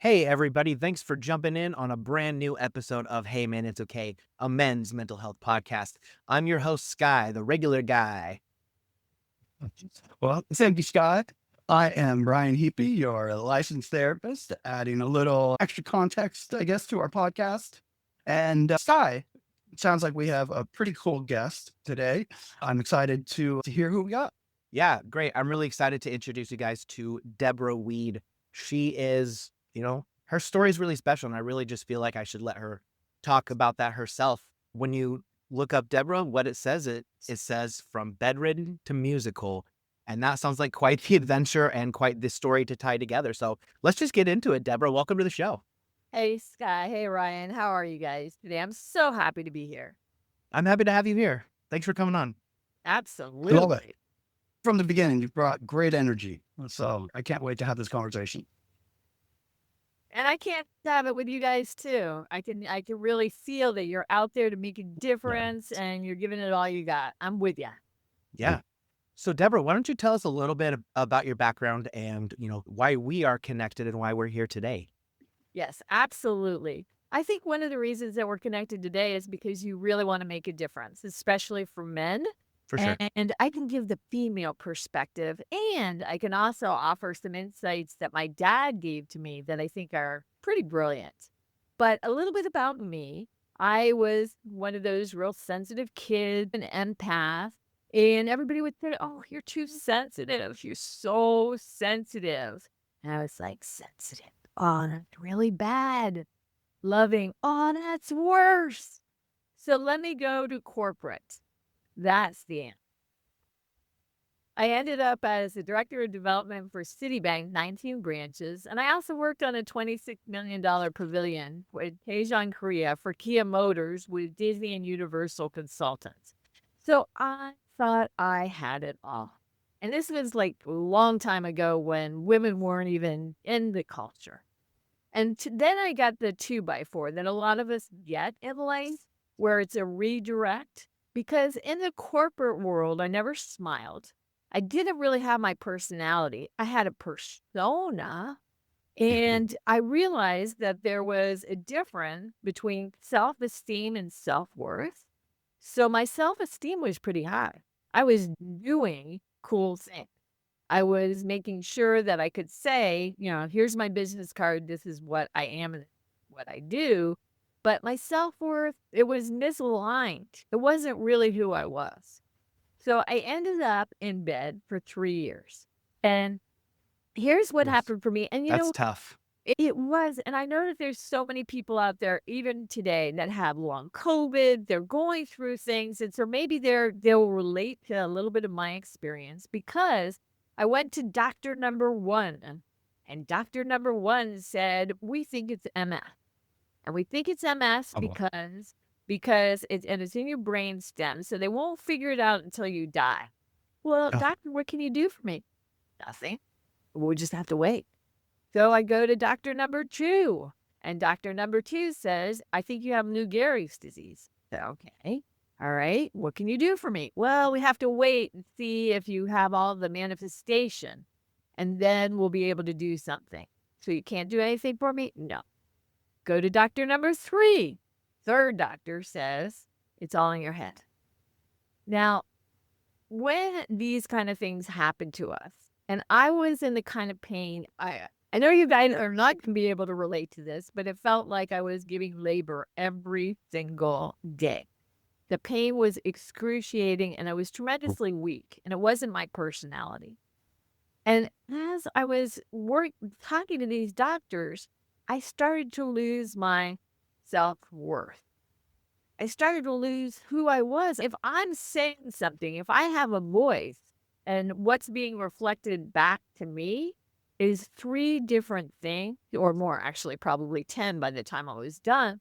Hey, everybody. Thanks for jumping in on a brand new episode of Hey Man, It's Okay, a men's mental health podcast. I'm your host, Sky, the regular guy. Well, thank you, Scott. I am Ryan Heapy, your licensed therapist, adding a little extra context, I guess, to our podcast. And Sky, it sounds like we have a pretty cool guest today. I'm excited to hear who we got. Yeah, great. I'm really excited to introduce you guys to Deborah Weed. She is, her story is really special, and I really just feel like I should let her talk about that herself. When you look up Deborah, what it says from bedridden to musical. And that sounds like quite the adventure and quite the story to tie together. So let's just get into it, Deborah. Welcome to the show. Hey, Sky. Hey, Ryan. How are you guys today? I'm so happy to be here. I'm happy to have you here. Thanks for coming on. Love it. Absolutely. From the beginning, you brought great energy. So I can't wait to have this conversation. And I can't have it with you guys too. I can really feel that you're out there to make a difference and you're giving it all you got. I'm with you. Yeah. So, Deborah, why don't you tell us a little bit about your background and, why we are connected and why we're here today? Yes, absolutely. I think one of the reasons that we're connected today is because you really want to make a difference, especially for men. For sure. And I can give the female perspective, and I can also offer some insights that my dad gave to me that I think are pretty brilliant. But a little bit about me, I was one of those real sensitive kids, an empath, and everybody would say, "Oh, you're too sensitive. You're so sensitive." And I was like, "Sensitive? Oh, that's really bad. Loving? Oh, that's worse." So let me go to corporate. That's the answer. I ended up as the director of development for Citibank, 19 branches, and I also worked on a $26 million pavilion with Daejeon, Korea for Kia Motors with Disney and Universal Consultants. So I thought I had it all. And this was like a long time ago when women weren't even in the culture. And then I got the 2x4 that a lot of us get in life, where it's a redirect. Because in the corporate world, I never smiled. I didn't really have my personality. I had a persona. And I realized that there was a difference between self esteem and self worth. So my self esteem was pretty high. I was doing cool things. I was making sure that I could say, here's my business card. This is what I am and what I do. But my self-worth, it was misaligned. It wasn't really who I was. So I ended up in bed for 3 years. And here's what Yes. happened for me. And That's tough. it was. And I know that there's so many people out there, even today, that have long COVID. They're going through things. And so maybe they'll relate to a little bit of my experience because I went to doctor number one. And doctor number one said, we think it's MS. And we think it's MS Oh, well. because it's in your brain stem. So they won't figure it out until you die. Well, Oh, doctor, what can you do for me? Nothing. We'll just have to wait. So I go to doctor number two, and doctor number two says, I think you have Lou Gehrig's disease. So, okay. All right. What can you do for me? Well, we have to wait and see if you have all the manifestation, and then we'll be able to do something. So you can't do anything for me? No. Go to doctor number three. Third doctor says, it's all in your head. Now, when these kind of things happen to us, and I was in the kind of pain, I know you guys are not going to be able to relate to this, but it felt like I was giving labor every single day. The pain was excruciating and I was tremendously weak, and it wasn't my personality. And as I was talking to these doctors, I started to lose my self-worth. I started to lose who I was. If I'm saying something, if I have a voice and what's being reflected back to me is 3 different things, or more, actually, probably 10 by the time I was done.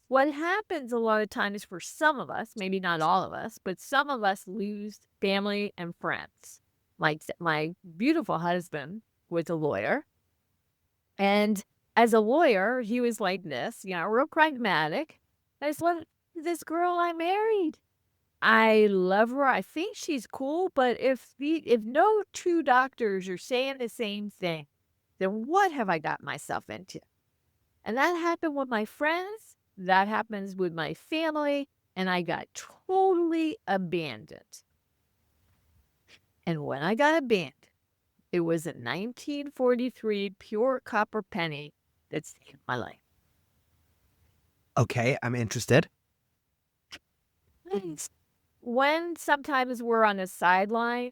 What happens a lot of times for some of us, maybe not all of us, but some of us lose family and friends. My beautiful husband was a lawyer. And as a lawyer, he was like this, real pragmatic. I just want this girl I married. I love her. I think she's cool, but if no two doctors are saying the same thing, then what have I got myself into? And that happened with my friends. That happens with my family. And I got totally abandoned. And when I got abandoned, it was a 1943 pure copper penny that saved my life. Okay, I'm interested. Nice. When sometimes we're on the sideline,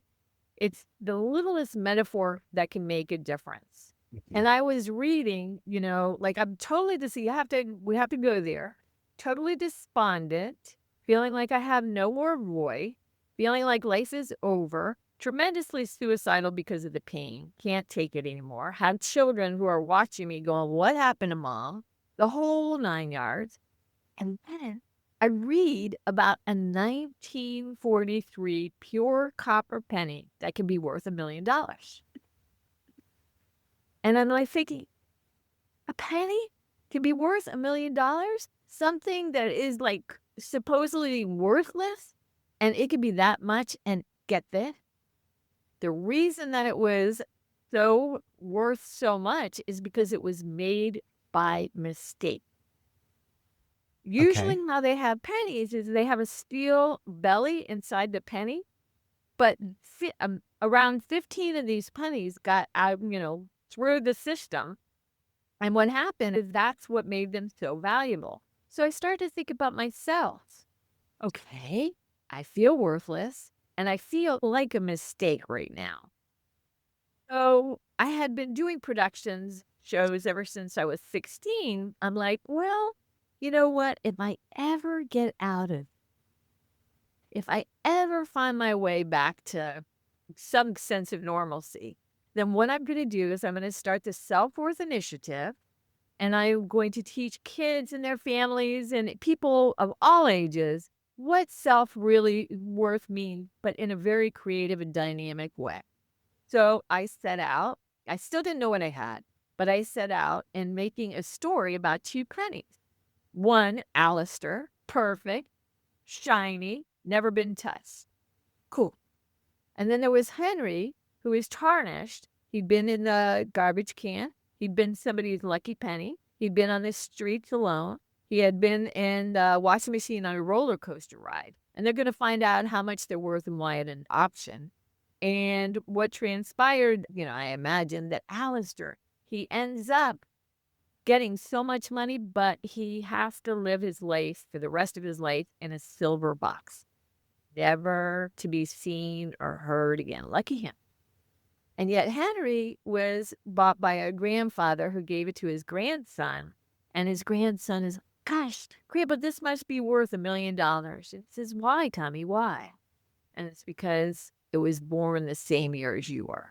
it's the littlest metaphor that can make a difference. And I was reading, like I'm totally we have to go there. Totally despondent, feeling like I have no more voice, feeling like life is over, tremendously suicidal because of the pain, can't take it anymore. Have children who are watching me going, "What happened to mom?" The whole 9 yards. And then I read about a 1943 pure copper penny that can be worth $1 million. And I'm like thinking, a penny can be worth $1 million? Something that is like supposedly worthless, and it could be that much. And get this, the reason that it was so worth so much is because it was made by mistake. Usually Okay. how they have pennies is they have a steel belly inside the penny, but around 15 of these pennies got out, through the system. And what happened is that's what made them so valuable. So I started to think about myself. Okay, I feel worthless and I feel like a mistake right now. So I had been doing productions shows ever since I was 16. I'm like, well, you know what? If I ever find my way back to some sense of normalcy, then what I'm going to do is I'm going to start the self-worth initiative, and I'm going to teach kids and their families and people of all ages what self really worth means, but in a very creative and dynamic way. So I set out. I still didn't know what I had, but I set out in making a story about two pennies. One, Alistair, perfect, shiny, never been touched. Cool. And then there was Henry, who is tarnished. He'd been in the garbage can. He'd been somebody's lucky penny. He'd been on the streets alone. He had been in the washing machine on a roller coaster ride. And they're going to find out how much they're worth and why it an option. And what transpired, I imagine that Alistair, he ends up getting so much money, but he has to live his life for the rest of his life in a silver box, never to be seen or heard again. Lucky him. And yet Henry was bought by a grandfather who gave it to his grandson. And his grandson is, gosh, Grandpa, this must be worth $1 million. It says, why, Tommy, why? And it's because it was born the same year as you were.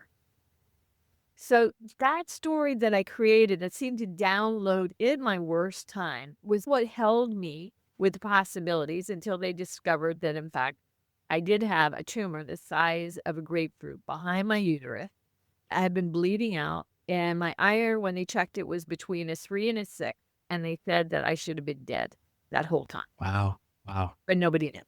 So that story that I created that seemed to download in my worst time was what held me with possibilities until they discovered that, in fact, I did have a tumor the size of a grapefruit behind my uterus. I had been bleeding out, and my iron, when they checked it, was between a 3 and a 6, and they said that I should have been dead that whole time. Wow. Wow. But nobody knew.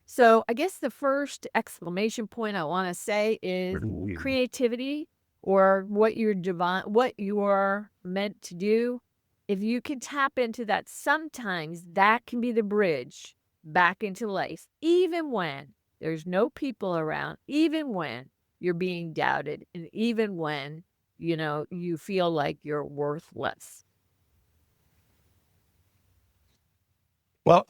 So I guess the first exclamation point I want to say is creativity, or what you're meant to do. If you can tap into that, sometimes that can be the bridge back into life, even when there's no people around, even when you're being doubted, and even when, you feel like you're worthless. Well,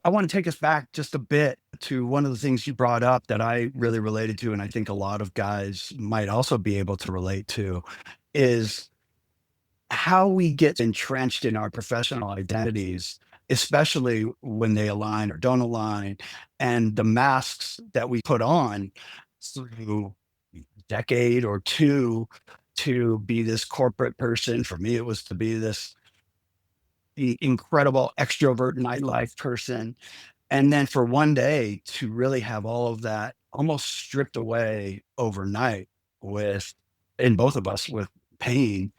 I want to take us back just a bit to one of the things you brought up that I really related to, and I think a lot of guys might also be able to relate to, is how we get entrenched in our professional identities, especially when they align or don't align, and the masks that we put on through a decade or two to be this corporate person. For me, it was to be this incredible extrovert nightlife person. And then for one day to really have all of that almost stripped away overnight with, in both of us, with pain,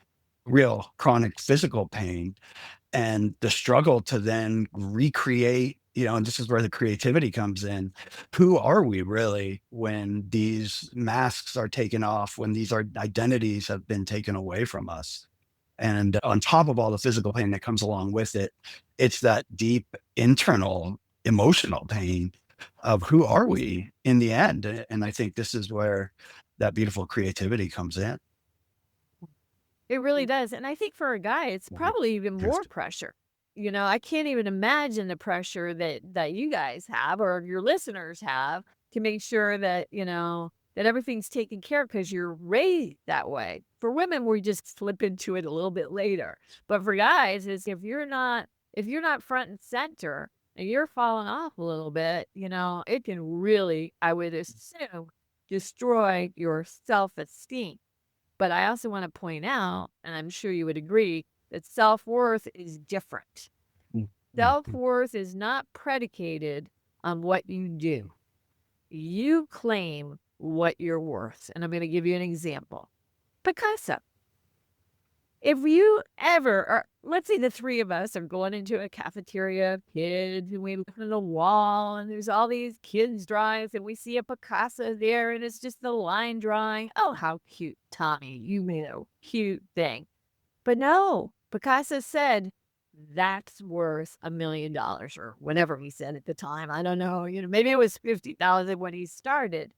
real chronic physical pain, and the struggle to then recreate and this is where the creativity comes in. Who are we really when these masks are taken off, when these identities have been taken away from us? And on top of all the physical pain that comes along with it, it's that deep internal emotional pain of who are we in the end? And I think this is where that beautiful creativity comes in. It really does, and I think for a guy, it's probably even more pressure. I can't even imagine the pressure that you guys have or your listeners have to make sure that, that everything's taken care of because you're raised that way. For women, we just slip into it a little bit later. But for guys, is if you're not front and center and you're falling off a little bit, it can really, I would assume, destroy your self-esteem. But I also want to point out, and I'm sure you would agree, that self-worth is different. Mm, Self-worth is not predicated on what you do. You claim what you're worth. And I'm going to give you an example. Picasso. If you ever, or let's say the three of us are going into a cafeteria of kids and we look at the wall and there's all these kids' drawings and we see a Picasso there and it's just the line drawing. Oh, how cute, Tommy. You made a cute thing. But no, Picasso said that's worth $1 million or whatever he said at the time. I don't know. Maybe it was 50,000 when he started.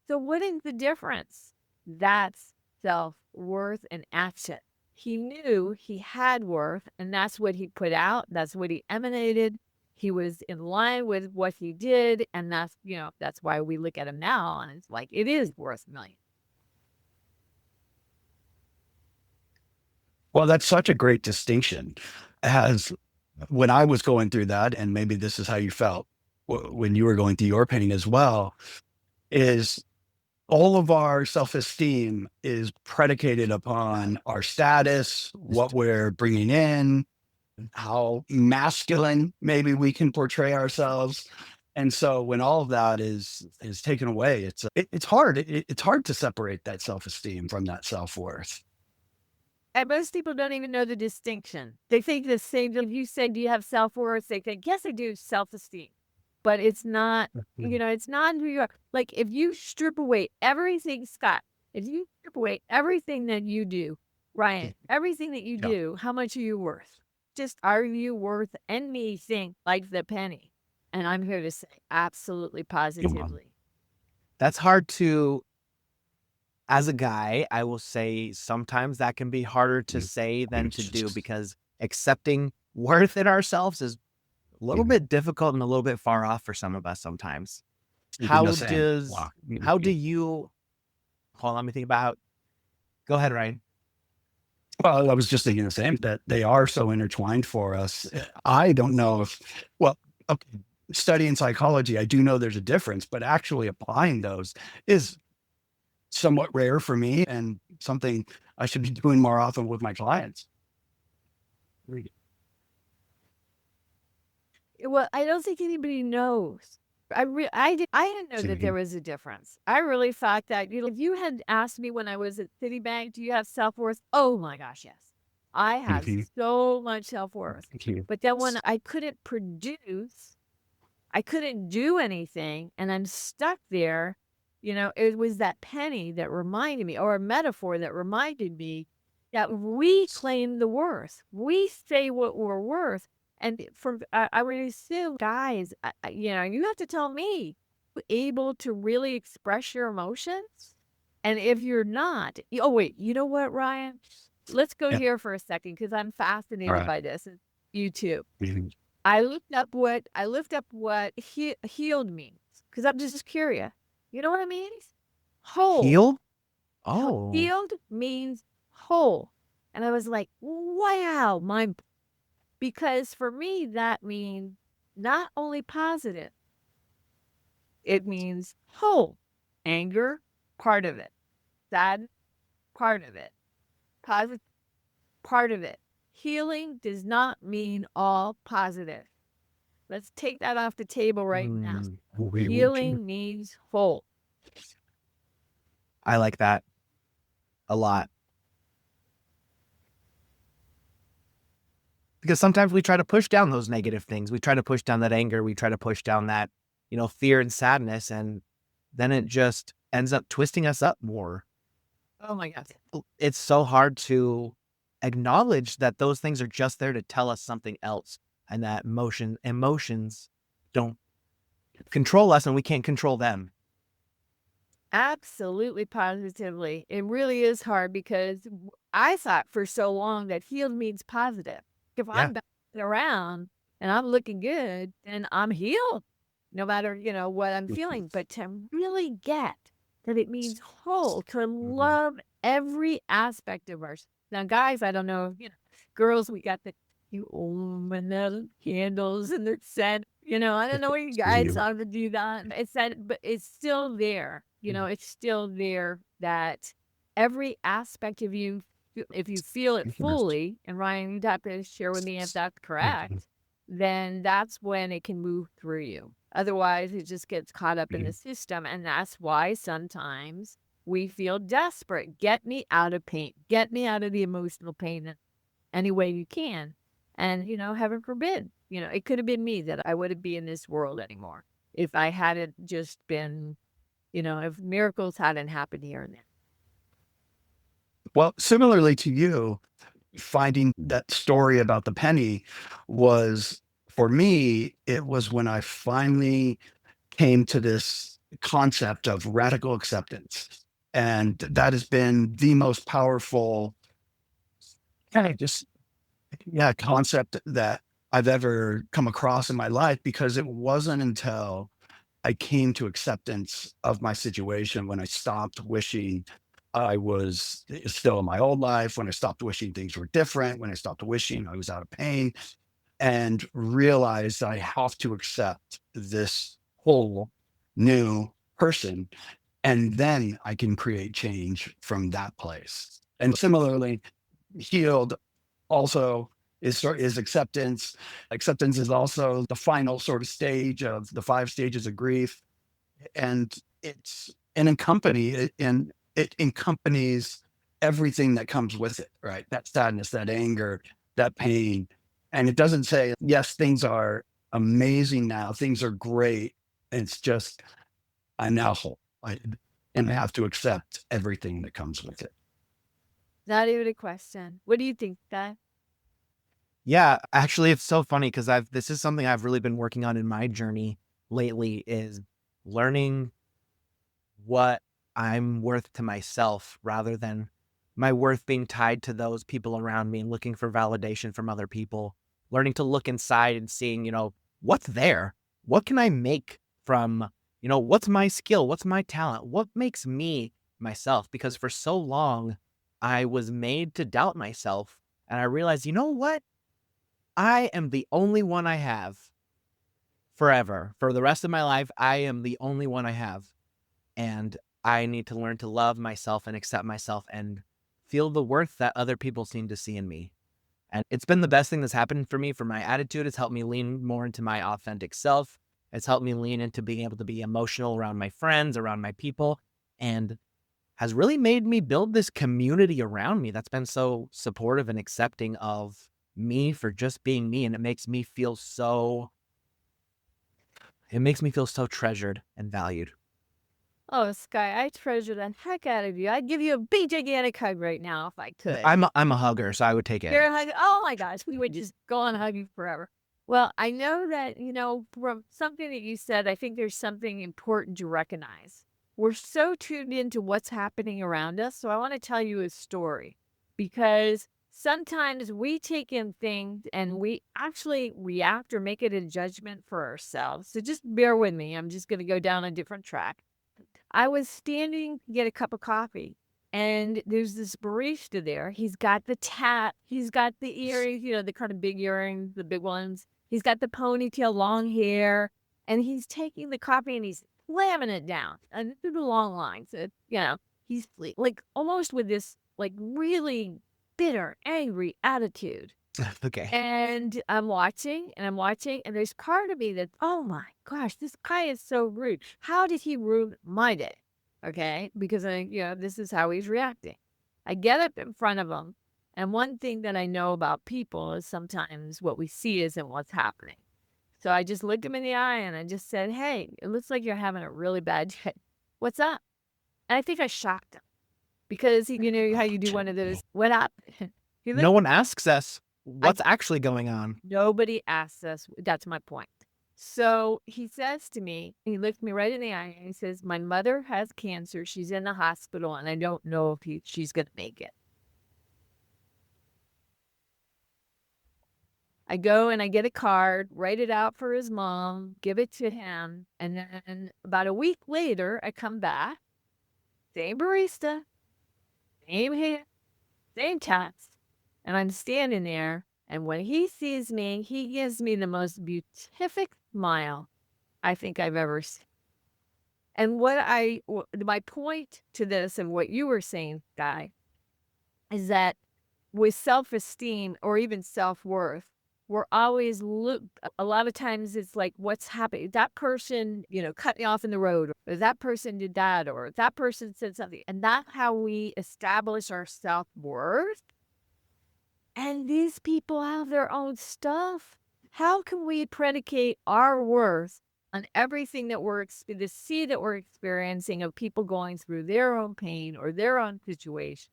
So what is the difference? That's self-worth and action. He knew he had worth, and that's what he put out. That's what he emanated. He was in line with what he did, and that's why we look at him now, and it's like, it is worth $1 million. Well, that's such a great distinction. As when I was going through that, and maybe this is how you felt when you were going through your pain as well, is all of our self-esteem is predicated upon our status, what we're bringing in, how masculine maybe we can portray ourselves. And so when all of that is taken away, it's hard. It's hard to separate that self-esteem from that self-worth. And most people don't even know the distinction. They think the same. If you say, do you have self-worth? They think, yes, I do, self-esteem. But it's not, it's not who you are. Like if you strip away everything, Scott, if you strip away everything that you do, Ryan, everything that you Yeah. do, how much are you worth? Just are you worth anything like the penny? And I'm here to say absolutely positively. That's hard to, as a guy, I will say sometimes that can be harder to say than to do because accepting worth in ourselves is a little bit difficult and a little bit far off for some of us sometimes. How do you, hold on, let me think about, go ahead, Ryan. Well, I was just thinking the same, that they are so intertwined for us. I don't know okay, studying psychology, I do know there's a difference, but actually applying those is somewhat rare for me and something I should be doing more often with my clients. Well, I don't think anybody knows. I didn't know that there was a difference. I really thought that, if you had asked me when I was at Citibank, do you have self-worth? Oh my gosh, yes. I have so much self-worth. But then when I couldn't produce, I couldn't do anything, and I'm stuck there, it was that penny that reminded me, or a metaphor that reminded me that we claim the worth. We say what we're worth. And I would assume, guys, you have to tell me, able to really express your emotions? And if you're not, oh, wait, you know what, Ryan? Let's go here for a second because I'm fascinated by this. And you too. I looked up what healed means because I'm just curious. You know what it means? Whole. Healed? Oh. Healed means whole. And I was like, wow, because for me, that means not only positive, it means whole. Anger, part of it. Sad, part of it. Positive, part of it. Healing does not mean all positive. Let's take that off the table right now. Healing means whole. I like that a lot. Because sometimes we try to push down those negative things. We try to push down that anger. We try to push down that, fear and sadness. And then it just ends up twisting us up more. Oh my gosh. It's so hard to acknowledge that those things are just there to tell us something else, and that emotions don't control us and we can't control them. Absolutely, positively. It really is hard because I thought for so long that healed means positive. If Yeah. I'm bouncing around and I'm looking good, then I'm healed, no matter, what I'm feeling. But to really get that it means whole, to Mhm. love every aspect of us. Now, guys, I don't know, girls, we got the vanilla candles and the scent. I don't know what you guys You. how to do that. It's that, but it's still there. It's still there that every aspect of you, if you feel it fully, and Ryan, you'd have to share with me if that's correct, then that's when it can move through you. Otherwise, it just gets caught up in the system. And that's why sometimes we feel desperate. Get me out of pain. Get me out of the emotional pain in any way you can. And, heaven forbid, it could have been me that I wouldn't be in this world anymore if I hadn't just been, if miracles hadn't happened here and there. Well, similarly to you, finding that story about the penny was, for me, it was when I finally came to this concept of radical acceptance. And that has been the most powerful kind of just, yeah, concept that I've ever come across in my life, because it wasn't until I came to acceptance of my situation when I stopped wishing I was still in my old life, when I stopped wishing things were different, when I stopped wishing I was out of pain, and realized I have to accept this whole new person. And then I can create change from that place. And similarly, healed also is acceptance. Acceptance is also the final sort of stage of the 5 stages of grief, and it's an accompany and it accompanies everything that comes with it, right? That sadness, that anger, that pain. And it doesn't say, yes, things are amazing now, things are great. It's just, I'm now whole. And I have to accept everything that comes with it. Not even a question. What do you think, Guy? Yeah, actually, it's so funny because this is something I've really been working on in my journey lately, is learning what I'm worth to myself rather than my worth being tied to those people around me and looking for validation from other people. Learning to look inside and seeing, what's there? What can I make from, what's my skill? What's my talent? What makes me myself? Because for so long, I was made to doubt myself. And I realized, you know what? I am the only one I have forever. For the rest of my life, I am the only one I have. And I need to learn to love myself and accept myself and feel the worth that other people seem to see in me. And it's been the best thing that's happened for me, for my attitude. It's helped me lean more into my authentic self. It's helped me lean into being able to be emotional around my friends, around my people, and has really made me build this community around me that's been so supportive and accepting of me for just being me. And it makes me feel so treasured and valued. Oh, Sky, I treasure the heck out of you. I'd give you a big gigantic hug right now if I could. I'm a hugger, so I would take it. You're a hug. Oh my gosh, we would just go on hugging forever. Well, I know that, from something that you said, I think there's something important to recognize. We're so tuned into what's happening around us. So I want to tell you a story, because sometimes we take in things and we actually react or make it a judgment for ourselves. So just bear with me. I'm just going to go down a different track. I was standing to get a cup of coffee, and there's this barista there. He's got the tat, he's got the earrings, the kind of big earrings, the big ones. He's got the ponytail, long hair, and he's taking the coffee and he's slamming it down and through the long lines. He's like almost with this like really bitter, angry attitude. Okay. And I'm watching and I'm watching, and there's part of me that, oh my gosh, this guy is so rude. How did he ruin my day? Okay. Because this is how he's reacting. I get up in front of him And one thing that I know about people is sometimes what we see isn't what's happening. So I just looked him in the eye and I just said, "Hey, it looks like you're having a really bad day. What's up?" And I think I shocked him because you know how you do one of those, "What up?" He No looked, one asks us I what's actually going on. nobody asks us. That's my point. So he says to me, he looked me right in the eye and he says, "My mother has cancer. She's in the hospital and I don't know if she's going to make it." I go and I get a card, write it out for his mom, give it to him. And then about a week later, I come back, same barista, same hair, same tats. And I'm standing there. And when he sees me, he gives me the most beatific smile I think I've ever seen. And my point to this and what you were saying, Guy, is that with self-esteem or even self-worth, we're always a lot of times it's like, what's happening? That person, cut me off in the road, or that person did that, or that person said something. And that's how we establish our self-worth. And these people have their own stuff. How can we predicate our worth on everything that the seed that we're experiencing of people going through their own pain or their own situation?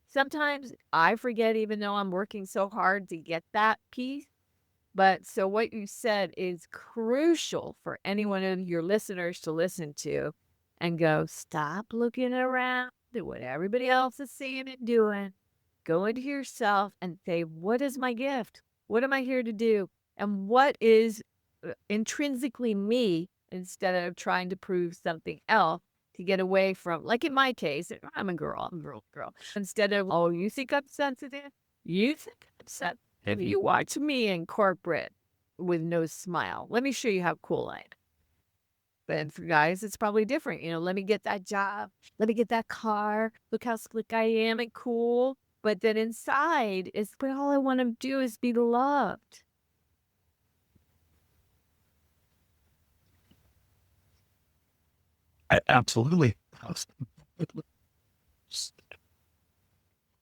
Sometimes I forget, even though I'm working so hard to get that piece. But so what you said is crucial for any one of your listeners to listen to and go, stop looking around at what everybody else is saying and doing. Go into yourself and say, what is my gift? What am I here to do? And what is intrinsically me, instead of trying to prove something else to get away from, like in my case, I'm a girl, girl. Instead of, oh, you think I'm sensitive? You think I'm sensitive? If you watch me in corporate with no smile, let me show you how cool I am. But for guys, it's probably different. Let me get that job. Let me get that car. Look how slick I am and cool. But then inside but all I want to do is be loved. Absolutely.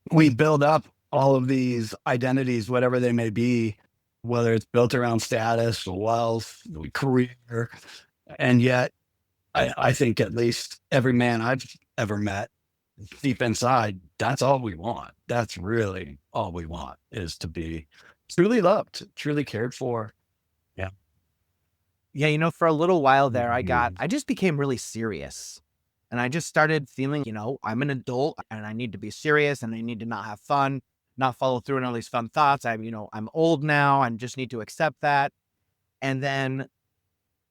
We build up all of these identities, whatever they may be, whether it's built around status, wealth, career. And yet, I think at least every man I've ever met, deep inside, that's all we want. That's really all we want, is to be truly loved, truly cared for. Yeah. Yeah, for a little while there, Mhm. I just became really serious. And I just started feeling, I'm an adult and I need to be serious and I need to not have fun, not follow through on all these fun thoughts. I'm old now and just need to accept that. And then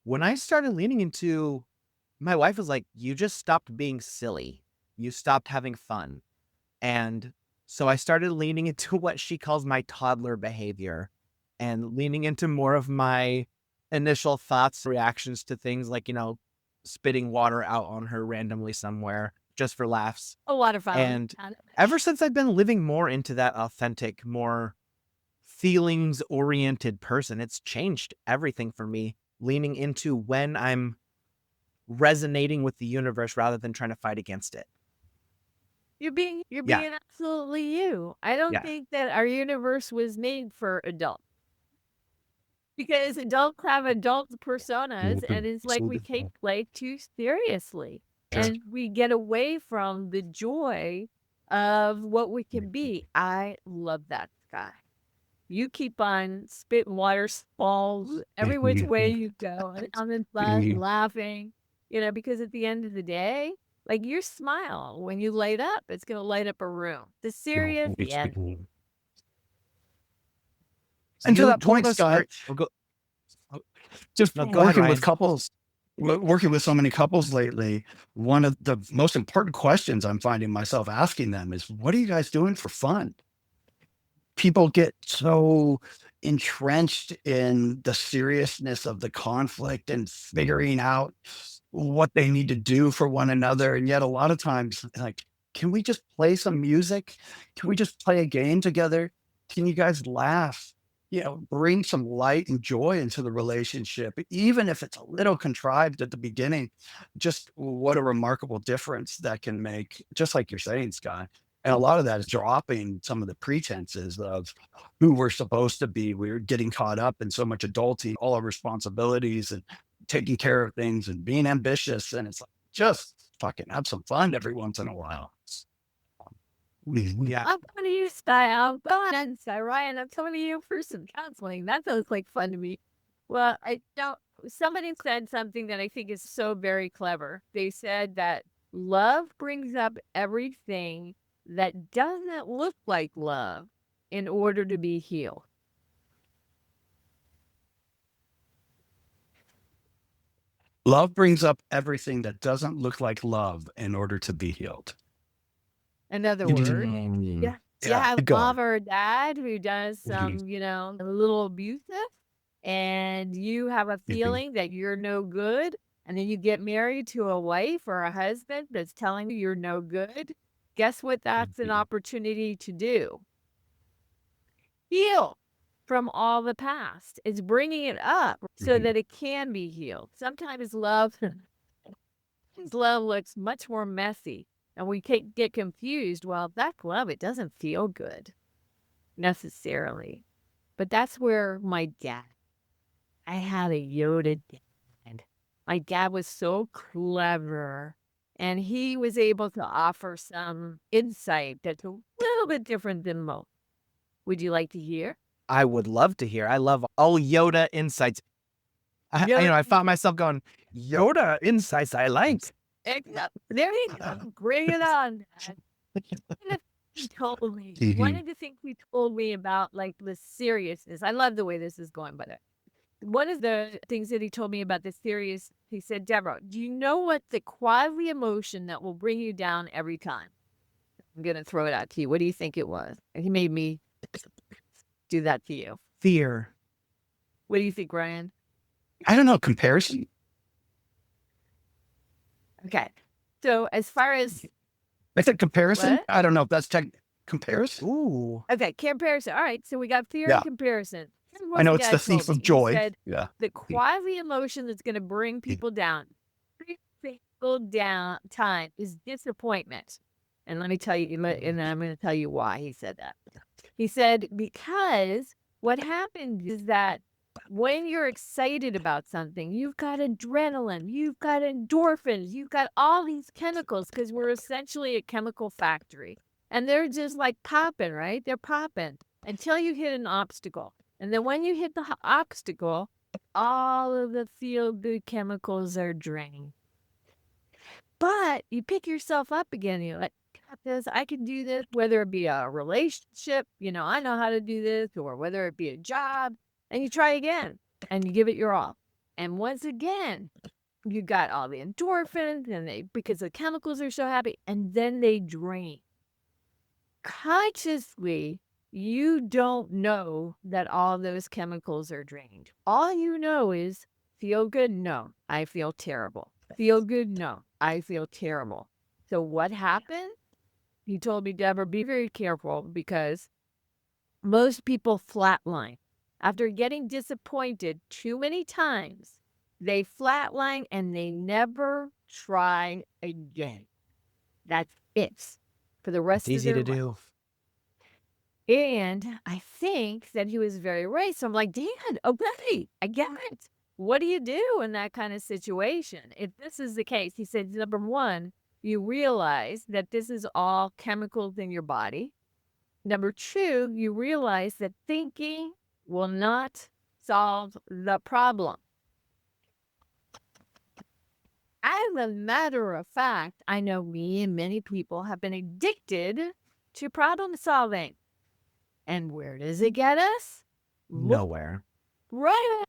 when I started leaning into, my wife was like, you just stopped being silly. You stopped having fun. And so I started leaning into what she calls my toddler behavior and leaning into more of my initial thoughts, reactions to things like, spitting water out on her randomly somewhere just for laughs. A lot of fun. And ever since I've been living more into that authentic, more feelings oriented person, it's changed everything for me, leaning into when I'm resonating with the universe rather than trying to fight against it. You're being Yeah. absolutely you. I don't Yeah. think that our universe was made for adults. Because adults have adult personas, and it's like we take life too seriously. Sure. And we get away from the joy of what we can be. I love that guy. You keep on spitting water balls every which way you go, and on the bus, laughing, because at the end of the day, like your smile, when you light up, it's going to light up a room. The serious, yeah. And to You that told point, us, Scott, oh, just no, go ahead, working with Ryan. couples, working with so many couples lately, one of the most important questions I'm finding myself asking them is, what are you guys doing for fun? People get so entrenched in the seriousness of the conflict and figuring out what they need to do for one another. And yet a lot of times, like, can we just play some music? Can we just play a game together? Can you guys laugh? Bring some light and joy into the relationship, even if it's a little contrived at the beginning. Just what a remarkable difference that can make, just like you're saying, Scott. And a lot of that is dropping some of the pretenses of who we're supposed to be. We're getting caught up in so much adulting, all our responsibilities and taking care of things and being ambitious. And it's like, just fucking have some fun every once in a while. Yeah. I'm coming to you, Style. Go on, Sky Ryan. I'm coming to you for some counseling. That sounds like fun to me. Well, I don't. Somebody said something that I think is so very clever. They said that love brings up everything that doesn't look like love in order to be healed. Love brings up everything that doesn't look like love in order to be healed. In other words, yeah, you have a Go mom on. or a dad who does some, a little abusive, and you have a feeling that you're no good, and then you get married to a wife or a husband that's telling you you're no good. Guess what that's an opportunity to do? Heal from all the past. It's bringing it up so that it can be healed. Sometimes love looks much more messy, and we get confused. Well, that's love. It doesn't feel good necessarily. But that's where I had a Yoda dad. My dad was so clever, and he was able to offer some insight that's a little bit different than most. Would you like to hear? I would love to hear. I love all Yoda insights. Yoda, I found myself going, Yoda insights I like. there you go. Bring it on, Dad. He told me one of the things he told me about, like, the seriousness. I love the way this is going, by the way. One of the things that he told me about the serious, he said, Deborah, do you know what the quasi emotion that will bring you down every time? I'm going to throw it out to you. What do you think it was? And he made me do that to you. Fear. What do you think, Ryan? I don't know, comparison. Okay. So as far as I said comparison. what? I don't know if that's comparison. Ooh. Okay, comparison. All right. So we got fear Yeah. and comparison. Here's what I know my it's the dad told thief of me. He joy. said, Yeah. the quasi emotion that's going to bring people down every single time is disappointment. And let me tell you, and I'm going to tell you why he said that. He said, because what happens is that when you're excited about something, you've got adrenaline, you've got endorphins, you've got all these chemicals, because we're essentially a chemical factory. And they're just like popping, right? They're popping until you hit an obstacle. And then when you hit the obstacle, all of the feel-good chemicals are drained. But you pick yourself up again. You're like, got this. I can do this, whether it be a relationship, I know how to do this, or whether it be a job, and you try again and you give it your all. And once again, you got all the endorphins because the chemicals are so happy, and then they drain. Consciously, you don't know that all those chemicals are drained. All you know is feel good. No, I feel terrible. Feel good. No, I feel terrible. So what happened? He told me, Deborah, be very careful, because most people flatline. After getting disappointed too many times, they flatline and they never try again. That's it for the It's rest of easy their to life. do. And I think that he was very right. So I'm like, Dad, okay, I get it. What do you do in that kind of situation? If this is the case, he said, number one, you realize that this is all chemicals in your body. Number two, you realize that thinking will not solve the problem. As a matter of fact, I know me and many people have been addicted to problem solving. And where does it get us? Nowhere. Right.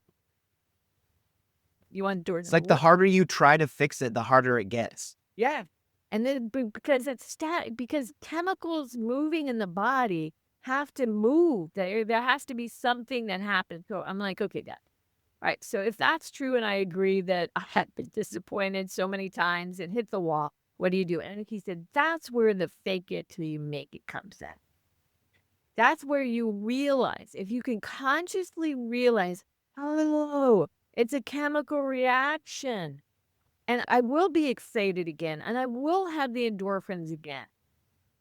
You want door It's like number the one? harder you try to fix it, the harder it gets. Yeah. And then because it's static, because chemicals moving in the body have to move. There has to be something that happens. So I'm like, okay, Dad. All right. So if that's true, and I agree that I had been disappointed so many times and hit the wall, what do you do? And he said, that's where the fake it till you make it comes in. That's where you realize, if you can consciously realize, oh, it's a chemical reaction. And I will be excited again, and I will have the endorphins again.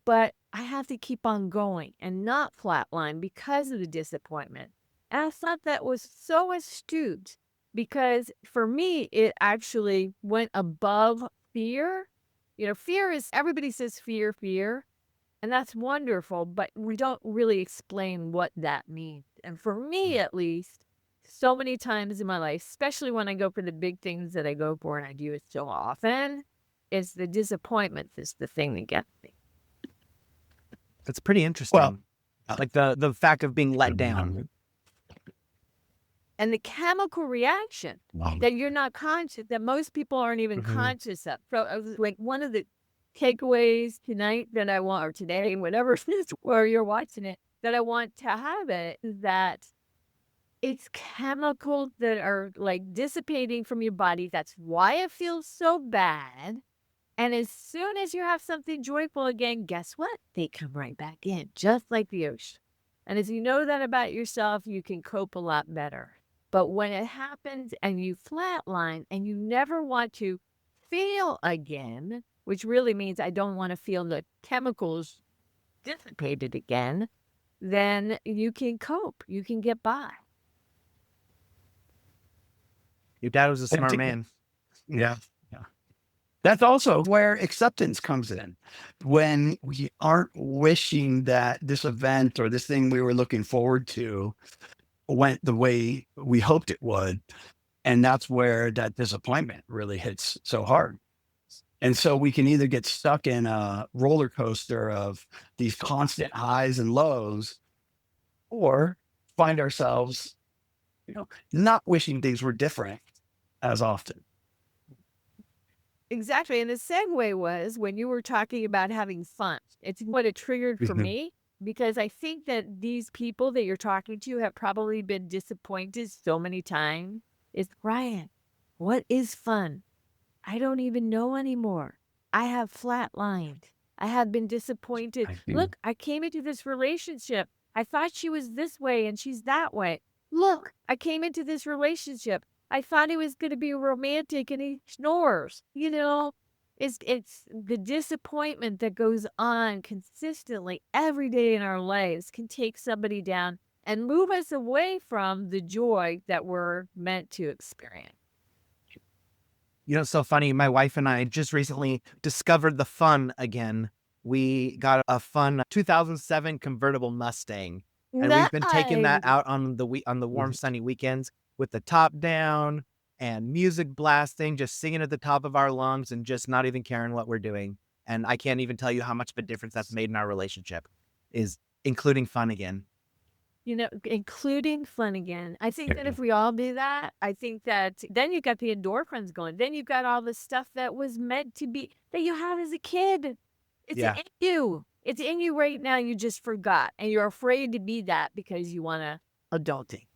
But I have to keep on going and not flatline because of the disappointment. And I thought that was so astute because for me, it actually went above fear. Fear is, everybody says fear, fear, and that's wonderful, but we don't really explain what that means. And for me, at least, so many times in my life, especially when I go for the big things that I go for and I do it so often, is the disappointment is the thing that gets me. That's pretty Well, interesting. Like the fact of being let down. And the chemical reaction that you're not conscious, that most people aren't even conscious of. So, like one of the takeaways tonight that I want, or today, whatever it is, where you're watching it, that I want to have it is that it's chemicals that are like dissipating from your body. That's why it feels so bad. And as soon as you have something joyful again, guess what? They come right back in, just like the ocean. And as you know that about yourself, you can cope a lot better. But when it happens and you flatline and you never want to feel again, which really means I don't want to feel the chemicals dissipated again, then you can cope. You can get by. Your dad was a And smart to- man. yeah. That's also where acceptance comes in. When we aren't wishing that this event or this thing we were looking forward to went the way we hoped it would. And that's where that disappointment really hits so hard. And so we can either get stuck in a roller coaster of these constant highs and lows, or find ourselves, not wishing things were different as often. Exactly. And the segue was when you were talking about having fun. It's what it triggered for me because I think that these people that you're talking to have probably been disappointed so many times. Is Ryan, what is fun? I don't even know anymore. I have flatlined. I have been disappointed. Look, I came into this relationship. I thought she was this way and she's that way. Look, I came into this relationship. I thought he was going to be romantic and he snores. It's the disappointment that goes on consistently every day in our lives can take somebody down and move us away from the joy that we're meant to experience. It's so funny. My wife and I just recently discovered the fun again. We got a fun 2007 convertible Mustang, and we've been taking that Nice. out on the warm, sunny weekends with the top down and music blasting, just singing at the top of our lungs and just not even caring what we're doing. And I can't even tell you how much of a difference that's made in our relationship, is including fun again. Including fun again. I think that if we all do that, I think that then you've got the endorphins going. Then you've got all the stuff that was meant to be, that you had as a kid. It's Yeah. in you. It's in you right now. You just forgot. And you're afraid to be that because you want to adulting.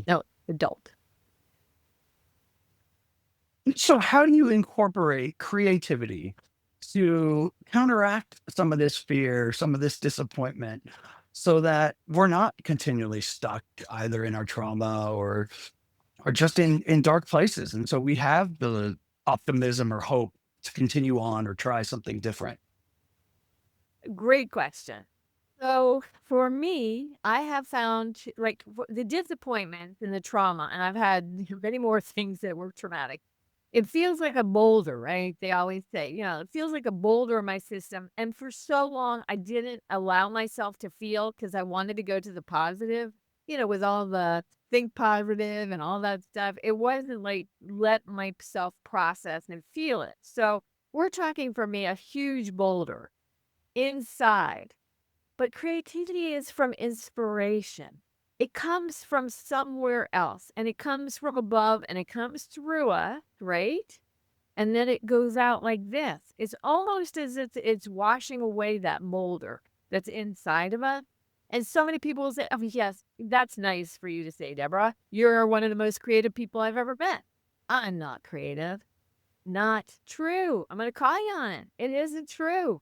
No, adult. So, how do you incorporate creativity to counteract some of this fear, some of this disappointment, so that we're not continually stuck either in our trauma or just in dark places? And so we have the optimism or hope to continue on or try something different. Great question. So for me, I have found like the disappointment and the trauma, and I've had many more things that were traumatic. It feels like a boulder, right? They always say, it feels like a boulder in my system. And for so long, I didn't allow myself to feel because I wanted to go to the positive, with all the think positive and all that stuff. It wasn't like let myself process and feel it. So we're talking for me a huge boulder inside. But creativity is from inspiration. It comes from somewhere else and it comes from above and it comes through us, right? And then it goes out like this. It's almost as if it's washing away that molder that's inside of us. And so many people say, oh, yes, that's nice for you to say, Deborah. You're one of the most creative people I've ever met. I'm not creative. Not true. I'm going to call you on it. It isn't true.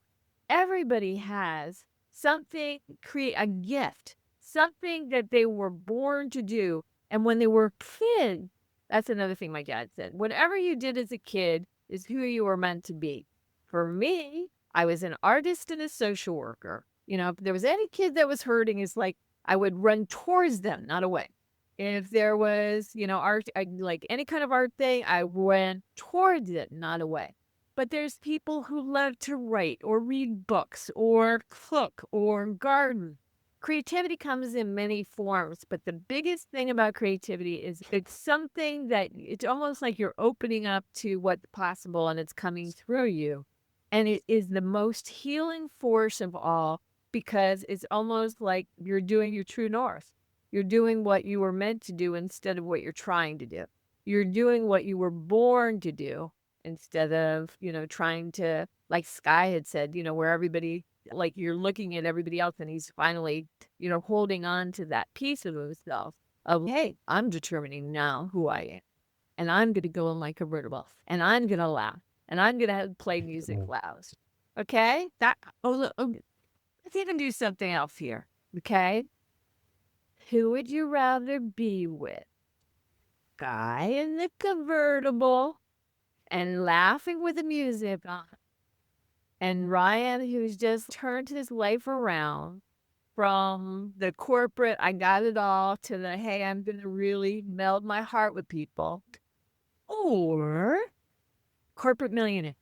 Everybody has something, create a gift, something that they were born to do. And when they were kids, that's another thing my dad said. Whatever you did as a kid is who you were meant to be. For me, I was an artist and a social worker. If there was any kid that was hurting, it's like I would run towards them, not away. If there was, art, like any kind of art thing, I went towards it, not away. But there's people who love to write or read books or cook or garden. Creativity comes in many forms, but the biggest thing about creativity is it's something that it's almost like you're opening up to what's possible and it's coming through you. And it is the most healing force of all because it's almost like you're doing your true north. You're doing what you were meant to do instead of what you're trying to do. You're doing what you were born to do instead of, trying to, like Sky had said, where everybody, like you're looking at everybody else and he's finally, holding on to that piece of himself of, hey, I'm determining now who I am. And I'm going to go in my convertible and I'm going to laugh and I'm going to play music loud. Okay? Let's even do something else here. Okay? Who would you rather be with? Guy in the convertible and laughing with the music on. And Ryan, who's just turned his life around from the corporate, I got it all, to the, hey, I'm going to really meld my heart with people. Or corporate millionaire.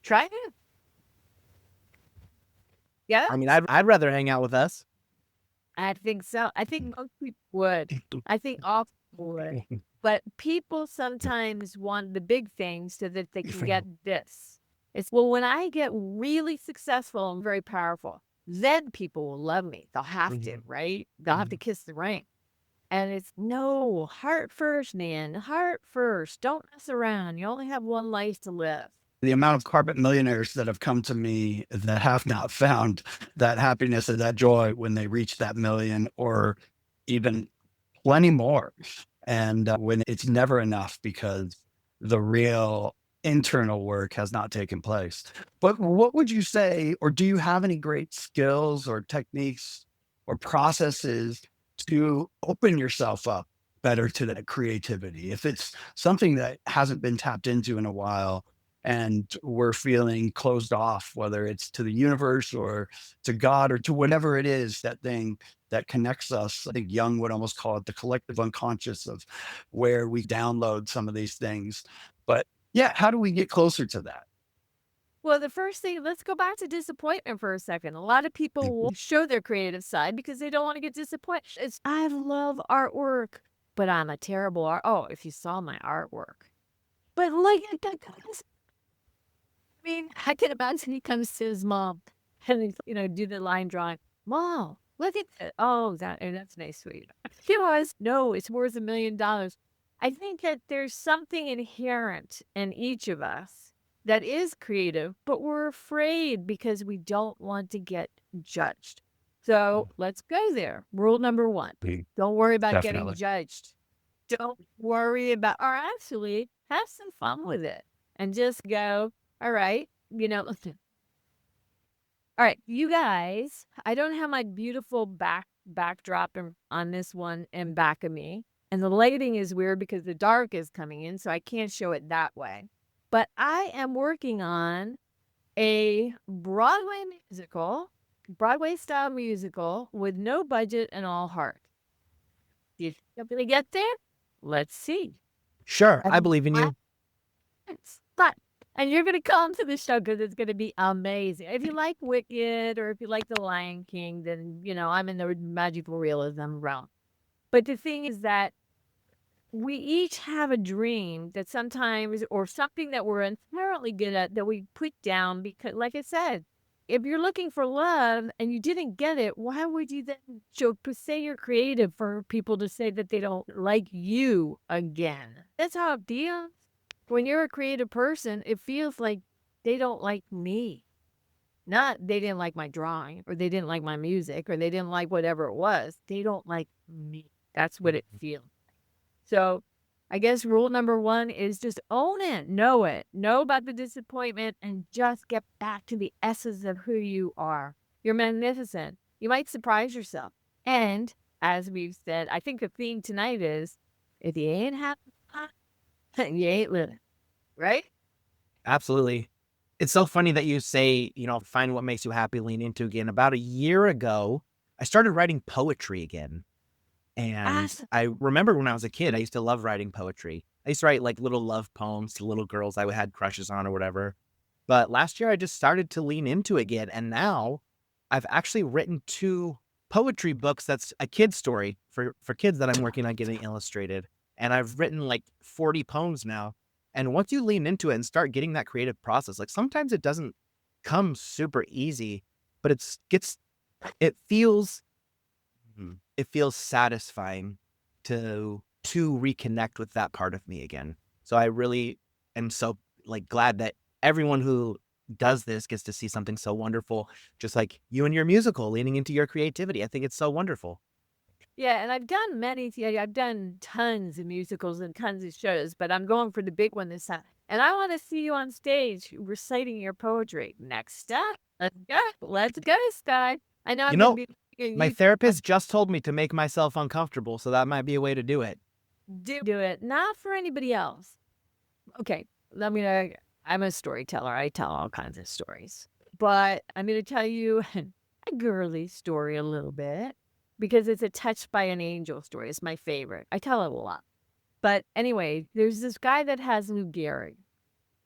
Try it. Yeah, I mean, I'd rather hang out with us. I think so. I think most people would. I think all people would. But people sometimes want the big things so that they can get this. It's, well, when I get really successful and very powerful, then people will love me. They'll have to, right? They'll have to kiss the ring. And it's, no, heart first, man. Heart first. Don't mess around. You only have one life to live. The amount of corporate millionaires that have come to me that have not found that happiness and that joy when they reach that million or even plenty more. And when it's never enough because the real internal work has not taken place. But what would you say, or do you have any great skills or techniques or processes to open yourself up better to that creativity? If it's something that hasn't been tapped into in a while, and we're feeling closed off, whether it's to the universe or to God or to whatever it is, that thing that connects us. I think Jung would almost call it the collective unconscious of where we download some of these things. But yeah, how do we get closer to that? Well, the first thing, let's go back to disappointment for a second. A lot of people will show their creative side because they don't want to get disappointed. It's, I love artwork, but I'm a terrible art. Oh, if you saw my artwork. But look at that. I mean, I can imagine he comes to his mom and he's, do the line drawing. Mom, look at that. Oh, that's nice, sweet. He was, no, it's worth $1 million. I think that there's something inherent in each of us that is creative, but we're afraid because we don't want to get judged. So let's go there. Rule number 1, don't worry about getting judged. Don't worry about, or actually have some fun with it and just go, all right, listen. All right, you guys, I don't have my beautiful backdrop on this one in back of me. And the lighting is weird because the dark is coming in, so I can't show it that way. But I am working on a Broadway style musical with no budget and all heart. Do you think I'm going to get there? Let's see. Sure, I believe in you. But, and you're going to come to the show because it's going to be amazing. If you like Wicked or if you like The Lion King, then, I'm in the magical realism realm. But the thing is that we each have a dream that sometimes, or something that we're inherently good at, that we put down because, like I said, if you're looking for love and you didn't get it, why would you then say you're creative for people to say that they don't like you again? That's how it feels. When you're a creative person, it feels like they don't like me. Not they didn't like my drawing or they didn't like my music or they didn't like whatever it was. They don't like me. That's what it feels. So I guess rule number 1 is just own it, know about the disappointment and just get back to the essence of who you are. You're magnificent. You might surprise yourself. And as we've said, I think the theme tonight is if you ain't having fun, you ain't living, right? Absolutely. It's so funny that you say, find what makes you happy, lean into again. About a year ago, I started writing poetry again. And Awesome. I remember when I was a kid, I used to love writing poetry. I used to write like little love poems to little girls I had crushes on or whatever. But last year I just started to lean into it again. And now I've actually written 2 poetry books that's a kid's story for kids that I'm working on getting illustrated. And I've written like 40 poems now. And once you lean into it and start getting that creative process, like sometimes it doesn't come super easy, but it feels it feels satisfying to reconnect with that part of me again. So I really am so like glad that everyone who does this gets to see something so wonderful, just like you and your musical leaning into your creativity. I think it's so wonderful. Yeah, and I've done many I've done tons of musicals and tons of shows, but I'm going for the big one this time. And I wanna see you on stage reciting your poetry. Next up, let's go. Let's go, Sky. I know You I'm gonna know, be looking my at you therapist just told me to make myself uncomfortable, so that might be a way to do it. do it, not for anybody else. Okay, let me I'm a storyteller. I tell all kinds of stories. But I'm gonna tell you a girly story a little bit because it's a touched by an angel story. It's my favorite. I tell it a lot. But anyway, there's this guy that has Lou Gehrig,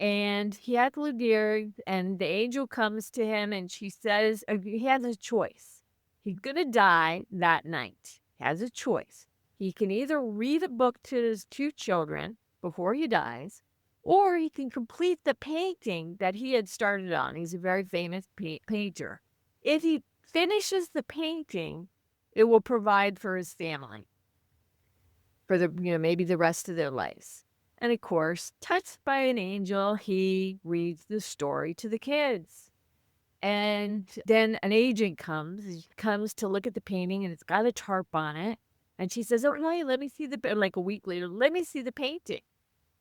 and he has Lou Gehrig, and the angel comes to him, and she says he has a choice. He's gonna die that night. He has a choice. He can either read a book to his 2 children before he dies, or he can complete the painting that he had started on. He's a very famous painter. If he finishes the painting, it will provide for his family for maybe the rest of their lives. And of course, touched by an angel, he reads the story to the kids. And then an agent comes to look at the painting, and it's got a tarp on it. And she says, "Oh, no, let me see like a week later, let me see the painting."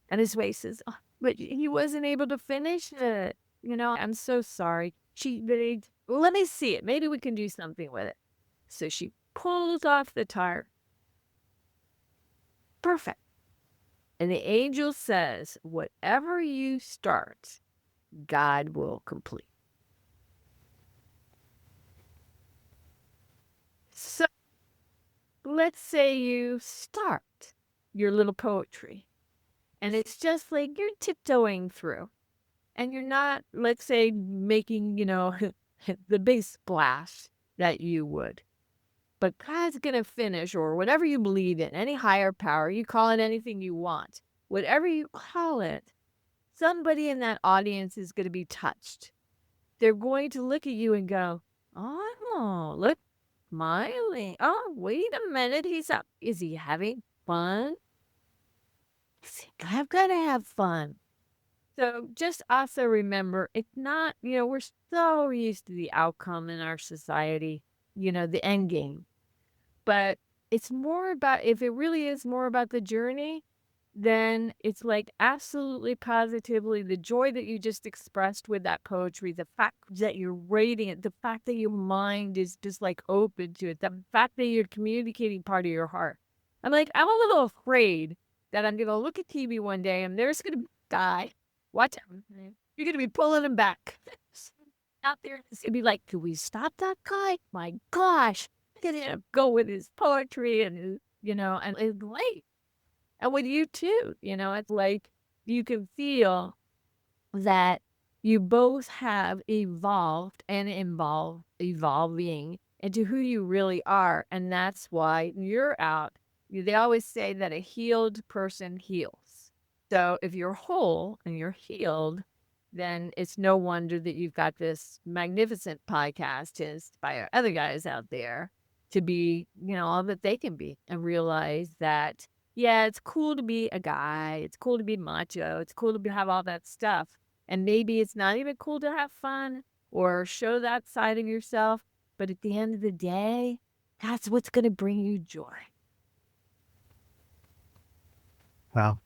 And his wife says, "Oh, but he wasn't able to finish it. I'm so sorry." Let me see it. Maybe we can do something with it. So she pulls off the tarp. Perfect. And the angel says, "Whatever you start, God will complete." So let's say you start your little poetry, and it's just like you're tiptoeing through, and you're not, let's say, making, the big splash that you would. But God's going to finish, or whatever you believe in, any higher power, you call it anything you want, whatever you call it, somebody in that audience is going to be touched. They're going to look at you and go, "Oh, look, smiling. Oh, wait a minute. He's up. Is he having fun? I've got to have fun." So just also remember, it's not, we're so used to the outcome in our society, the end game. But it's more about, if it really is more about the journey, then it's like absolutely positively the joy that you just expressed with that poetry, the fact that you're radiant, the fact that your mind is just like open to it, the fact that you're communicating part of your heart. I'm a little afraid that I'm going to look at TV one day and there's going to be a guy. What? You're going to be pulling him back. Out there, it's going to be like, "Could we stop that guy? My gosh. Get him go with his poetry and and it's late." And with you too, it's like you can feel that you both have evolved and evolving into who you really are. And that's why you're out. They always say that a healed person heals. So if you're whole and you're healed, then it's no wonder that you've got this magnificent podcast to inspire other guys out there to be, all that they can be, and realize that, yeah, it's cool to be a guy. It's cool to be macho. It's cool to have all that stuff. And maybe it's not even cool to have fun or show that side of yourself. But at the end of the day, that's what's going to bring you joy. Wow.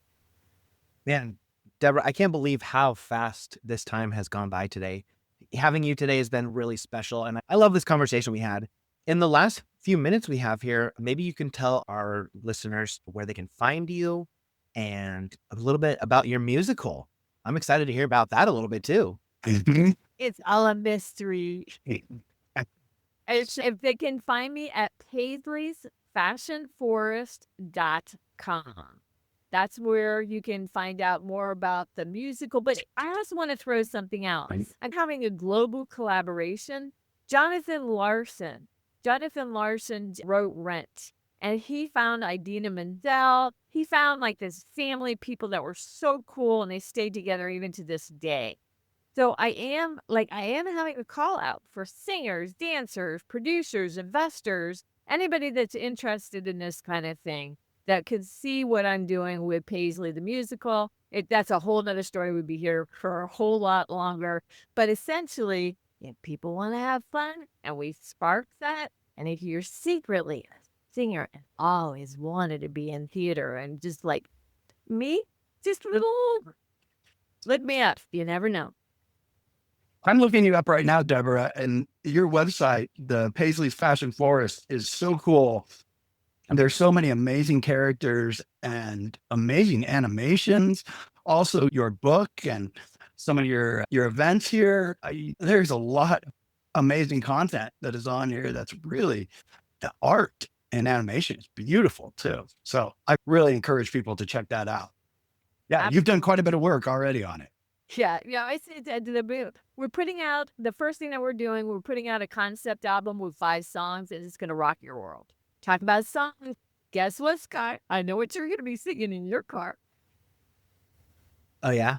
Man, Deborah, I can't believe how fast this time has gone by today. Having you today has been really special, and I love this conversation we had. In the last few minutes we have here, maybe you can tell our listeners where they can find you and a little bit about your musical. I'm excited to hear about that a little bit too. It's all a mystery. If they can find me at Paisley'sFashionForest.com. That's where you can find out more about the musical. But I also want to throw something else. I'm having a global collaboration. Jonathan Larson wrote Rent. And he found Idina Menzel. He found like this family of people that were so cool, and they stayed together even to this day. So I am having a call out for singers, dancers, producers, investors, anybody that's interested in this kind of thing that could see what I'm doing with Paisley the musical. That's a whole nother story. We'd be here for a whole lot longer. But essentially, if people want to have fun and we spark that, and if you're secretly a singer and always wanted to be in theater and just like me, just a little, let me up. You never know. I'm looking you up right now, Deborah, and your website, the Paisley's Fashion Forest, is so cool. And there's so many amazing characters and amazing animations. Also, your book and some of your events here. There's a lot of amazing content that is on here. That's really, the art and animation is beautiful too. So I really encourage people to check that out. Yeah, you've done quite a bit of work already on it. Yeah, we're putting out, the first thing that we're doing, we're putting out a concept album with 5 songs, and it's going to rock your world. Talk about songs. Guess what, Scott? I know what you're going to be singing in your car. Oh, yeah?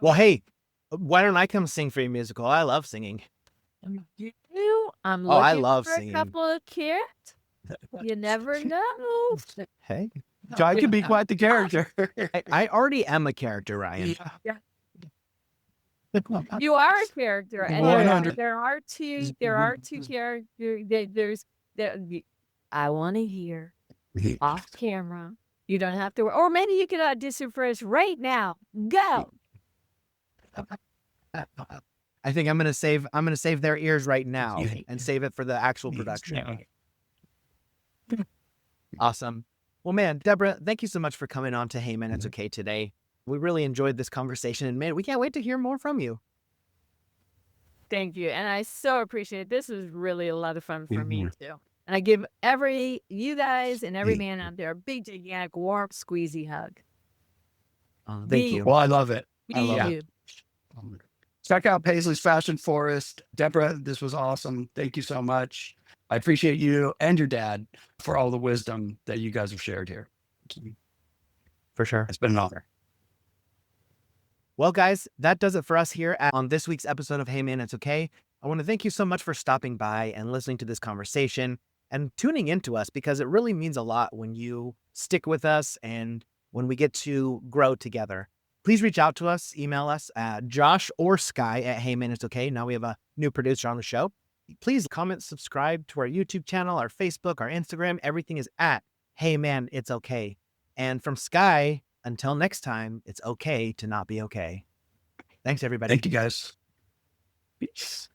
Well, hey, why don't I come sing for your musical? I love singing. You do? I'm Oh, I looking love for singing. a couple of kids. You never know. Hey, So I can be quite the character. I already am a character, Ryan. Yeah. You are a character, and 100. there are two characters. I want to hear off camera. You don't have to, or maybe you could audition for us right now. Go. I think I'm gonna save their ears right now and save it for the actual production. Awesome. Well, man, Deborah, thank you so much for coming on to Hey Man, It's Okay today. We really enjoyed this conversation, and man, we can't wait to hear more from you. Thank you. And I so appreciate it. This was really a lot of fun for me too. And I give you guys and every man out there a big, gigantic, warm, squeezy hug. Thank you. Well, I love it. I Me love too. it. Check out Paisley's Fashion Forest. Deborah, this was awesome. Thank you so much. I appreciate you and your dad for all the wisdom that you guys have shared here. For sure. It's been an honor. Well, guys, that does it for us here on this week's episode of Hey Man, It's Okay. I want to thank you so much for stopping by and listening to this conversation and tuning into us, because it really means a lot when you stick with us and when we get to grow together. Please reach out to us, email us at Josh or Sky at Hey Man, It's Okay. Now we have a new producer on the show. Please comment, subscribe to our YouTube channel, our Facebook, our Instagram. Everything is at Hey Man, It's Okay. And from Sky, until next time, it's okay to not be okay. Thanks, everybody. Thank you, guys. Peace.